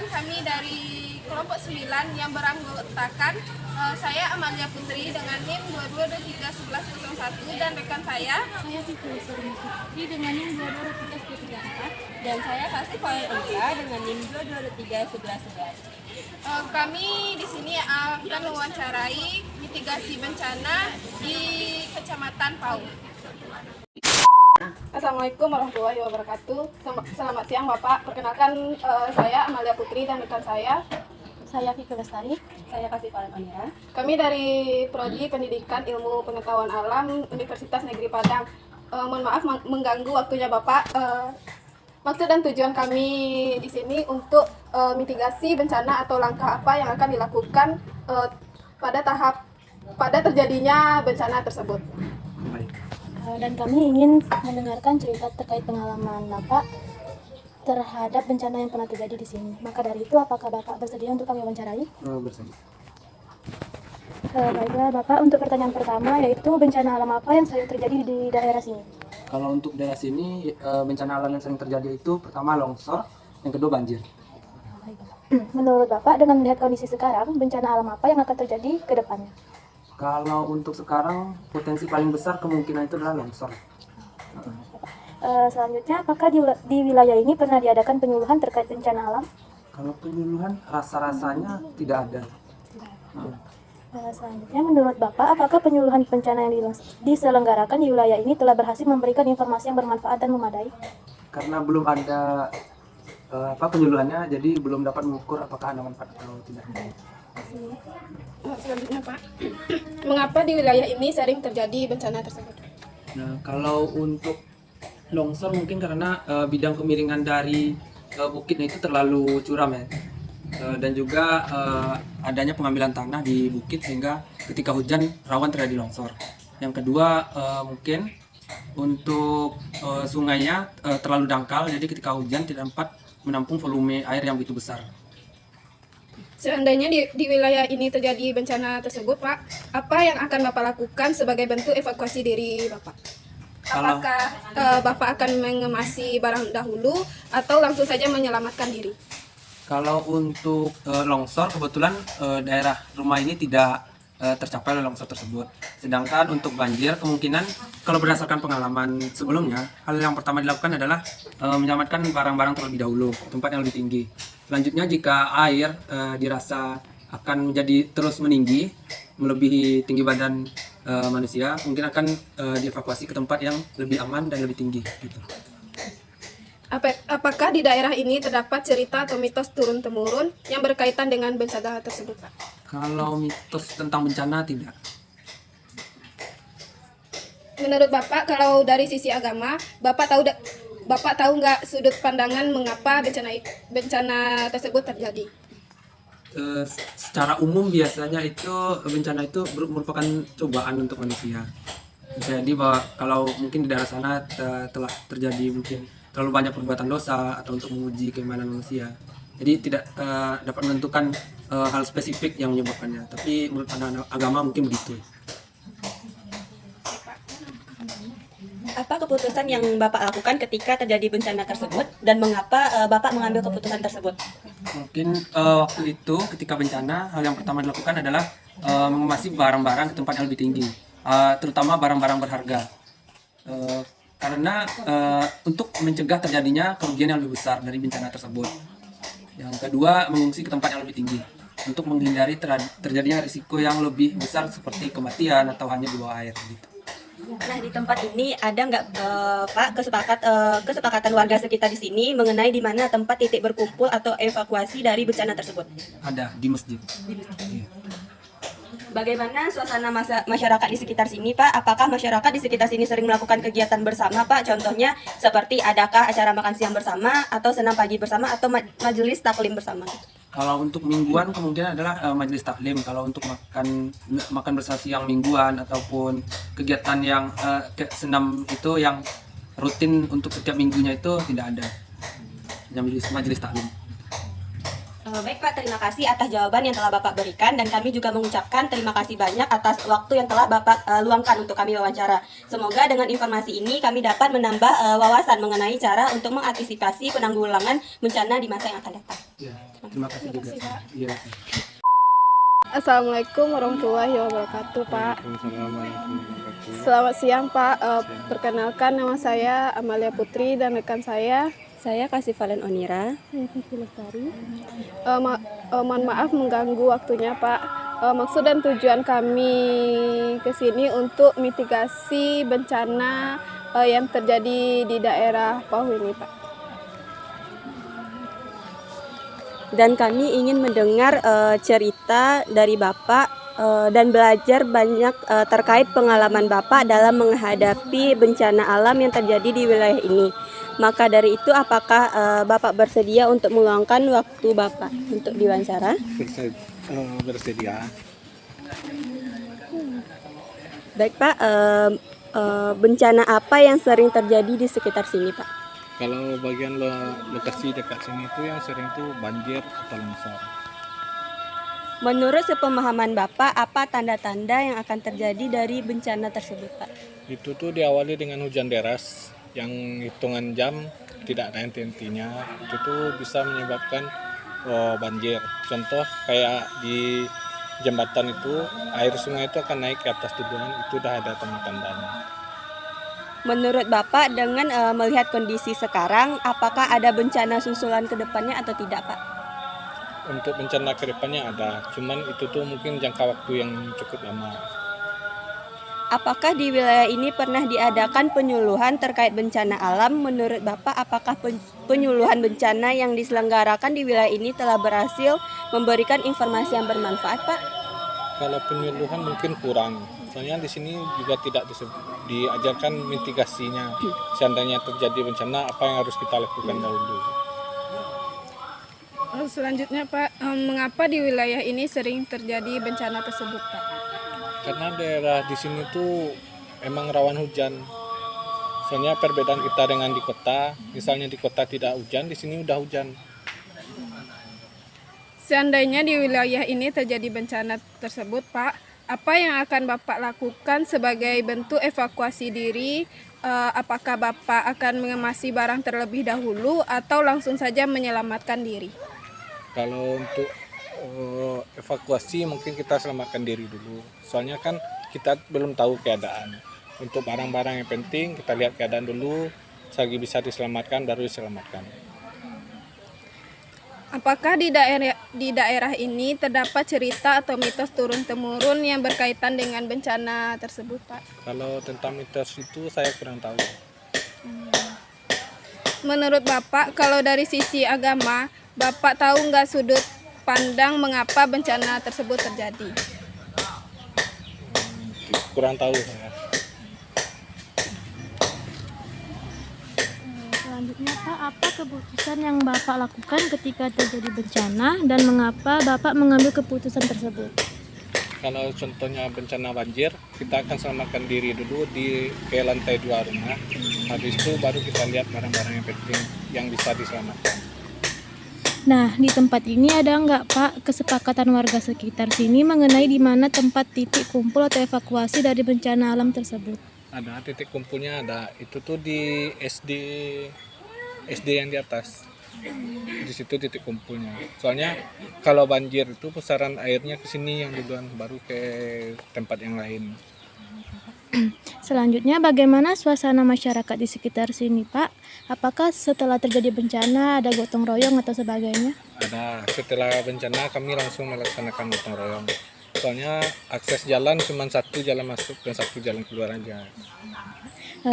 Perkenalkan, kami dari kelompok 9 yang beranggotakan saya Amalia Putri dengan NIM 22231101 dan rekan saya Fikri Putri dengan NIM 222311 dan saya Kasih Fauzia dengan NIM 222311. Kami di sini akan mewawancarai mitigasi bencana di Kecamatan Pau. Assalamualaikum warahmatullahi wabarakatuh. Selamat siang Bapak. Perkenalkan, saya Amalia Putri dan rekan saya Fikri Lestari. Saya Kasih Fauzia. Kami dari Prodi Pendidikan Ilmu Pengetahuan Alam Universitas Negeri Padang. Mohon maaf mengganggu waktunya Bapak. Maksud dan tujuan kami di sini untuk mitigasi bencana atau langkah apa yang akan dilakukan pada terjadinya bencana tersebut. Dan kami ingin mendengarkan cerita terkait pengalaman Bapak terhadap bencana yang pernah terjadi di sini. Maka dari itu, apakah Bapak bersedia untuk kami wawancarai? Bersedia. Baiklah Bapak, untuk pertanyaan pertama yaitu bencana alam apa yang sering terjadi di daerah sini? Kalau untuk daerah sini, bencana alam yang sering terjadi itu pertama longsor, yang kedua banjir. Menurut Bapak, dengan melihat kondisi sekarang, bencana alam apa yang akan terjadi ke depannya? Kalau untuk sekarang, potensi paling besar kemungkinan itu adalah longsor. Selanjutnya, apakah di wilayah ini pernah diadakan penyuluhan terkait bencana alam? Kalau penyuluhan, rasa-rasanya tidak ada. Selanjutnya, menurut Bapak, apakah penyuluhan bencana yang diselenggarakan di wilayah ini telah berhasil memberikan informasi yang bermanfaat dan memadai? Karena belum ada penyuluhannya, jadi belum dapat mengukur apakah ada manfaat atau tidak. Selanjutnya Pak, mengapa di wilayah ini sering terjadi bencana tersebut? Nah, kalau untuk longsor mungkin karena bidang kemiringan dari bukitnya itu terlalu curam ya. Dan juga adanya pengambilan tanah di bukit sehingga ketika hujan rawan terjadi longsor. Yang kedua mungkin untuk sungainya terlalu dangkal, jadi ketika hujan tidak dapat menampung volume air yang begitu besar. Seandainya di wilayah ini terjadi bencana tersebut, Pak, apa yang akan Bapak lakukan sebagai bentuk evakuasi diri Bapak? Apakah Bapak akan mengemasi barang dahulu atau langsung saja menyelamatkan diri? Kalau untuk longsor, kebetulan daerah rumah ini tidak tercapai oleh longsor tersebut. Sedangkan untuk banjir, kemungkinan kalau berdasarkan pengalaman sebelumnya, hal yang pertama dilakukan adalah menyelamatkan barang-barang terlebih dahulu ke tempat yang lebih tinggi. Selanjutnya, jika air dirasa akan menjadi terus meninggi, melebihi tinggi badan manusia, mungkin akan dievakuasi ke tempat yang lebih aman dan lebih tinggi. Gitu. Apakah di daerah ini terdapat cerita atau mitos turun-temurun yang berkaitan dengan bencana tersebut, Pak? Kalau mitos tentang bencana tidak. Menurut Bapak, kalau dari sisi agama, Bapak tahu nggak sudut pandangan mengapa bencana tersebut terjadi? Secara umum biasanya itu bencana itu merupakan cobaan untuk manusia. Jadi bahwa kalau mungkin di daerah sana telah terjadi mungkin terlalu banyak perbuatan dosa atau untuk menguji keimanan manusia. Jadi tidak dapat menentukan hal spesifik yang menyebabkannya. Tapi menurut pandangan agama mungkin begitu. Apa keputusan yang Bapak lakukan ketika terjadi bencana tersebut dan mengapa Bapak mengambil keputusan tersebut? Mungkin waktu itu ketika bencana, hal yang pertama dilakukan adalah mengemasi barang-barang ke tempat yang lebih tinggi, terutama barang-barang berharga. Karena untuk mencegah terjadinya kerugian yang lebih besar dari bencana tersebut. Yang kedua, mengungsi ke tempat yang lebih tinggi untuk menghindari terjadinya risiko yang lebih besar seperti kematian atau hanya di bawah air. Gitu. Nah, di tempat ini ada nggak Pak kesepakatan warga sekitar di sini mengenai di mana tempat titik berkumpul atau evakuasi dari bencana tersebut? Ada di masjid. Iya. Bagaimana suasana masyarakat di sekitar sini, Pak? Apakah masyarakat di sekitar sini sering melakukan kegiatan bersama, Pak? Contohnya seperti adakah acara makan siang bersama atau senam pagi bersama atau majelis taklim bersama? Kalau untuk mingguan kemungkinan adalah majelis taklim. Kalau untuk makan bersama siang mingguan ataupun kegiatan yang senam itu yang rutin untuk setiap minggunya itu tidak ada. Majelis taklim. Baik Pak, terima kasih atas jawaban yang telah Bapak berikan dan kami juga mengucapkan terima kasih banyak atas waktu yang telah Bapak luangkan untuk kami wawancara. Semoga dengan informasi ini kami dapat menambah wawasan mengenai cara untuk mengantisipasi penanggulangan bencana di masa yang akan datang. Ya, terima kasih juga. Iya. Assalamualaikum warahmatullahi wabarakatuh, Pak. Selamat siang, Pak. Perkenalkan, nama saya Amalia Putri dan rekan saya. Saya Kasih Valen Onira. Mohon maaf mengganggu waktunya, Pak. Maksud dan tujuan kami ke sini untuk mitigasi bencana yang terjadi di daerah Pauh ini, Pak. Dan kami ingin mendengar cerita dari Bapak dan belajar banyak terkait pengalaman Bapak dalam menghadapi bencana alam yang terjadi di wilayah ini. Maka dari itu, apakah Bapak bersedia untuk meluangkan waktu Bapak untuk diwawancara? Bersedia. Baik Pak, bencana apa yang sering terjadi di sekitar sini Pak? Kalau bagian lokasi dekat sini itu yang sering tuh banjir atau longsor. Menurut sepemahaman Bapak, apa tanda-tanda yang akan terjadi dari bencana tersebut Pak? Itu tuh diawali dengan hujan deras yang hitungan jam tidak ada henti-hentinya. Itu tuh bisa menyebabkan banjir. Contoh kayak di jembatan itu air sungai itu akan naik ke atas tubuhan, itu udah ada tanda-tandanya. Menurut Bapak, dengan melihat kondisi sekarang, apakah ada bencana susulan ke depannya atau tidak Pak? Untuk bencana ke depannya ada, cuman itu tuh mungkin jangka waktu yang cukup lama. Apakah di wilayah ini pernah diadakan penyuluhan terkait bencana alam? Menurut Bapak, apakah penyuluhan bencana yang diselenggarakan di wilayah ini telah berhasil memberikan informasi yang bermanfaat, Pak? Kalau penyuluhan mungkin kurang, soalnya di sini juga tidak diajarkan mitigasinya. Seandainya terjadi bencana, apa yang harus kita lakukan dahulu? Selanjutnya, Pak, mengapa di wilayah ini sering terjadi bencana tersebut, Pak? Karena daerah di sini tuh emang rawan hujan. Soalnya perbedaan kita dengan di kota, misalnya di kota tidak hujan, di sini udah hujan. Seandainya di wilayah ini terjadi bencana tersebut, Pak, apa yang akan Bapak lakukan sebagai bentuk evakuasi diri? Apakah Bapak akan mengemasi barang terlebih dahulu atau langsung saja menyelamatkan diri? Kalau untuk evakuasi mungkin kita selamatkan diri dulu. Soalnya kan kita belum tahu keadaan. Untuk barang-barang yang penting kita lihat keadaan dulu, selagi bisa diselamatkan baru diselamatkan. Apakah di daerah ini terdapat cerita atau mitos turun-temurun yang berkaitan dengan bencana tersebut, Pak? Kalau tentang mitos itu saya kurang tahu. Menurut Bapak, kalau dari sisi agama, Bapak tahu nggak sudut pandang mengapa bencana tersebut terjadi? Kurang tahu saya. Selanjutnya Pak, apa keputusan yang Bapak lakukan ketika terjadi bencana dan mengapa Bapak mengambil keputusan tersebut? Kalau contohnya bencana banjir, kita akan selamatkan diri dulu ke lantai 2 rumah. Habis itu baru kita lihat barang-barang yang penting yang bisa diselamatkan. Nah, di tempat ini ada nggak Pak kesepakatan warga sekitar sini mengenai di mana tempat titik kumpul atau evakuasi dari bencana alam tersebut? Ada titik kumpulnya, ada itu tuh di SD yang di atas. Di situ titik kumpulnya. Soalnya kalau banjir itu pusaran airnya ke sini yang duluan, baru ke tempat yang lain. Selanjutnya, bagaimana suasana masyarakat di sekitar sini, Pak? Apakah setelah terjadi bencana ada gotong royong atau sebagainya? Ada, setelah bencana kami langsung melaksanakan gotong royong. Soalnya akses jalan cuma satu jalan masuk dan satu jalan keluar aja.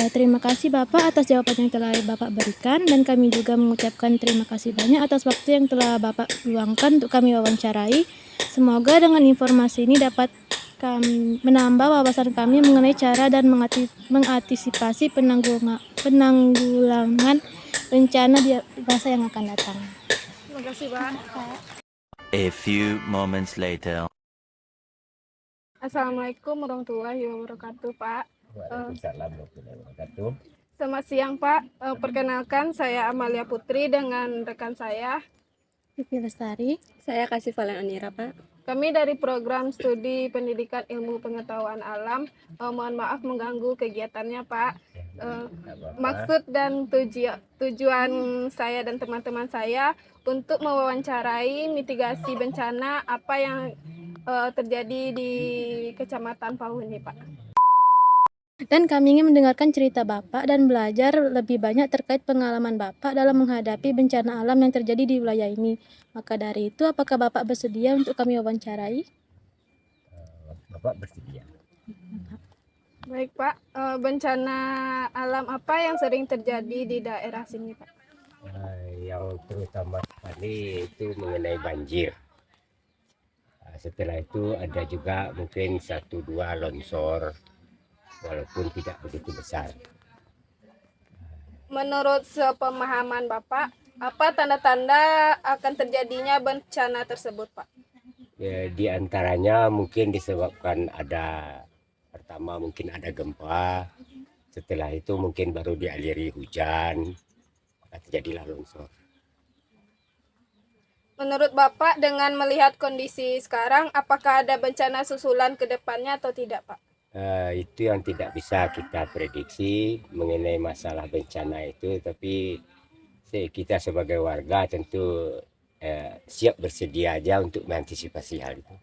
Terima kasih Bapak atas jawaban yang telah Bapak berikan, dan kami juga mengucapkan terima kasih banyak atas waktu yang telah Bapak luangkan untuk kami wawancarai. Semoga dengan informasi ini dapat menambah wawasan kami mengenai cara dan mengantisipasi penanggulangan bencana di masa yang akan datang. Terima kasih, Pak. A few moments later. Assalamualaikum warahmatullahi wabarakatuh, Pak. Waalaikumsalam warahmatullahi wabarakatuh. Selamat siang, Pak. Perkenalkan, saya Amalia Putri dengan rekan saya. Vivi Lestari. Saya kasih Valen Anira, Pak. Kami dari program studi pendidikan ilmu pengetahuan alam, mohon maaf mengganggu kegiatannya Pak. Maksud dan tujuan saya dan teman-teman saya untuk mewawancarai mitigasi bencana apa yang terjadi di Kecamatan Pauh ini Pak. Dan kami ingin mendengarkan cerita Bapak dan belajar lebih banyak terkait pengalaman Bapak dalam menghadapi bencana alam yang terjadi di wilayah ini. Maka dari itu, apakah Bapak bersedia untuk kami wawancarai? Bapak bersedia. Baik Pak, bencana alam apa yang sering terjadi di daerah sini Pak? Yang terutama sekali itu mengenai banjir. Setelah itu ada juga mungkin 1-2 longsor, walaupun tidak begitu besar. Menurut sepemahaman Bapak, apa tanda-tanda akan terjadinya bencana tersebut Pak? Ya, di antaranya mungkin disebabkan pertama mungkin ada gempa, setelah itu mungkin baru dialiri hujan, maka terjadilah longsor. Menurut Bapak, dengan melihat kondisi sekarang, apakah ada bencana susulan ke depannya atau tidak Pak? Itu yang tidak bisa kita prediksi mengenai masalah bencana itu, tapi kita sebagai warga tentu siap bersedia aja untuk mengantisipasi hal itu.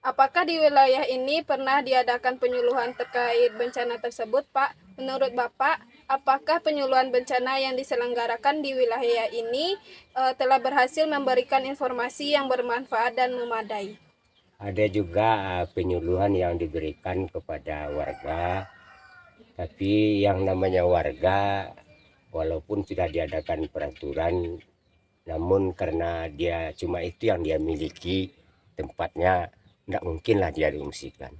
Apakah di wilayah ini pernah diadakan penyuluhan terkait bencana tersebut Pak? Menurut Bapak, apakah penyuluhan bencana yang diselenggarakan di wilayah ini telah berhasil memberikan informasi yang bermanfaat dan memadai? Ada juga penyuluhan yang diberikan kepada warga, tapi yang namanya warga walaupun sudah diadakan peraturan, namun karena dia cuma itu yang dia miliki tempatnya, tidak mungkinlah dia diungsikan.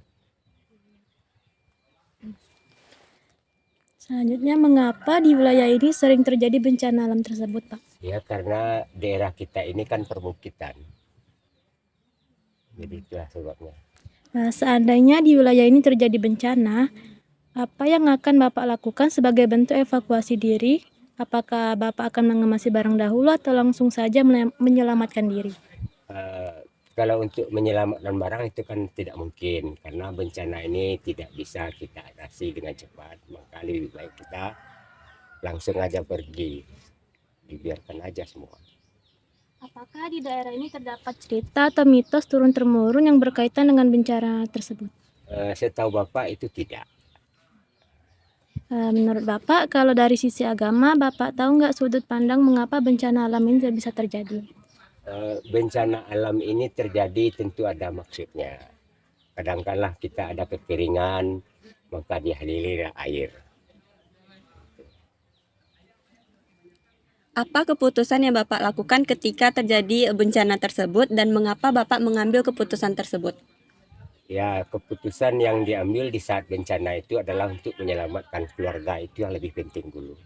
Selanjutnya, mengapa di wilayah ini sering terjadi bencana alam tersebut Pak? Ya karena daerah kita ini kan perbukitan. Jadi itulah sebabnya. Seandainya di wilayah ini terjadi bencana, apa yang akan Bapak lakukan sebagai bentuk evakuasi diri? Apakah Bapak akan mengemasi barang dahulu atau langsung saja menyelamatkan diri? Kalau untuk menyelamatkan barang itu kan tidak mungkin, karena bencana ini tidak bisa kita atasi dengan cepat. Maka lebih baik kita langsung aja pergi, dibiarkan aja semua. Apakah di daerah ini terdapat cerita atau mitos turun-temurun yang berkaitan dengan bencana tersebut? Setahu Bapak itu tidak. Menurut Bapak, kalau dari sisi agama, Bapak tahu nggak sudut pandang mengapa bencana alam ini tidak bisa terjadi? Bencana alam ini terjadi tentu ada maksudnya. Kadang-kadang kita ada kekeringan, maka dialiri air. Apa keputusan yang Bapak lakukan ketika terjadi bencana tersebut dan mengapa Bapak mengambil keputusan tersebut? Ya, keputusan yang diambil di saat bencana itu adalah untuk menyelamatkan keluarga, itu yang lebih penting dulu.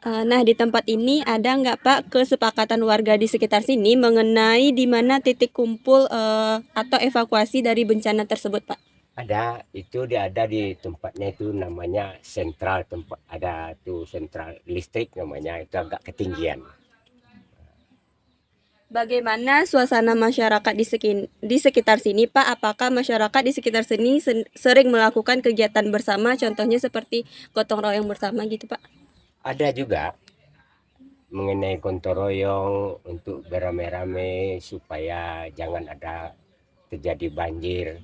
Nah, di tempat ini ada nggak Pak kesepakatan warga di sekitar sini mengenai di mana titik kumpul atau evakuasi dari bencana tersebut Pak? Ada, itu dia ada di tempatnya itu namanya sentral, tempat ada tuh sentral listrik namanya, itu agak ketinggian. Bagaimana suasana masyarakat di sekitar sini Pak? Apakah masyarakat di sekitar sini sering melakukan kegiatan bersama, contohnya seperti gotong royong bersama gitu Pak? Ada juga mengenai gotong royong untuk beramai-ramai supaya jangan ada terjadi banjir.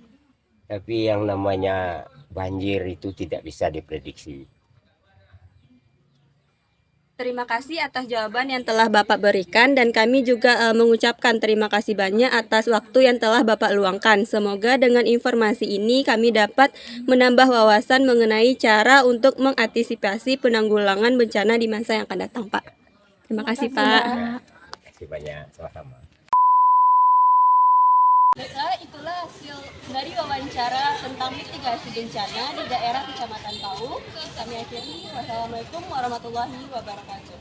Tapi yang namanya banjir itu tidak bisa diprediksi. Terima kasih atas jawaban yang telah Bapak berikan dan kami juga mengucapkan terima kasih banyak atas waktu yang telah Bapak luangkan. Semoga dengan informasi ini kami dapat menambah wawasan mengenai cara untuk mengantisipasi penanggulangan bencana di masa yang akan datang, Pak. Terima kasih, Pak. Terima kasih banyak, sama-sama. Baiklah, itulah hasil dari wawancara tentang mitigasi bencana di daerah Kecamatan Pauh. Kami akhiri. Wassalamualaikum warahmatullahi wabarakatuh.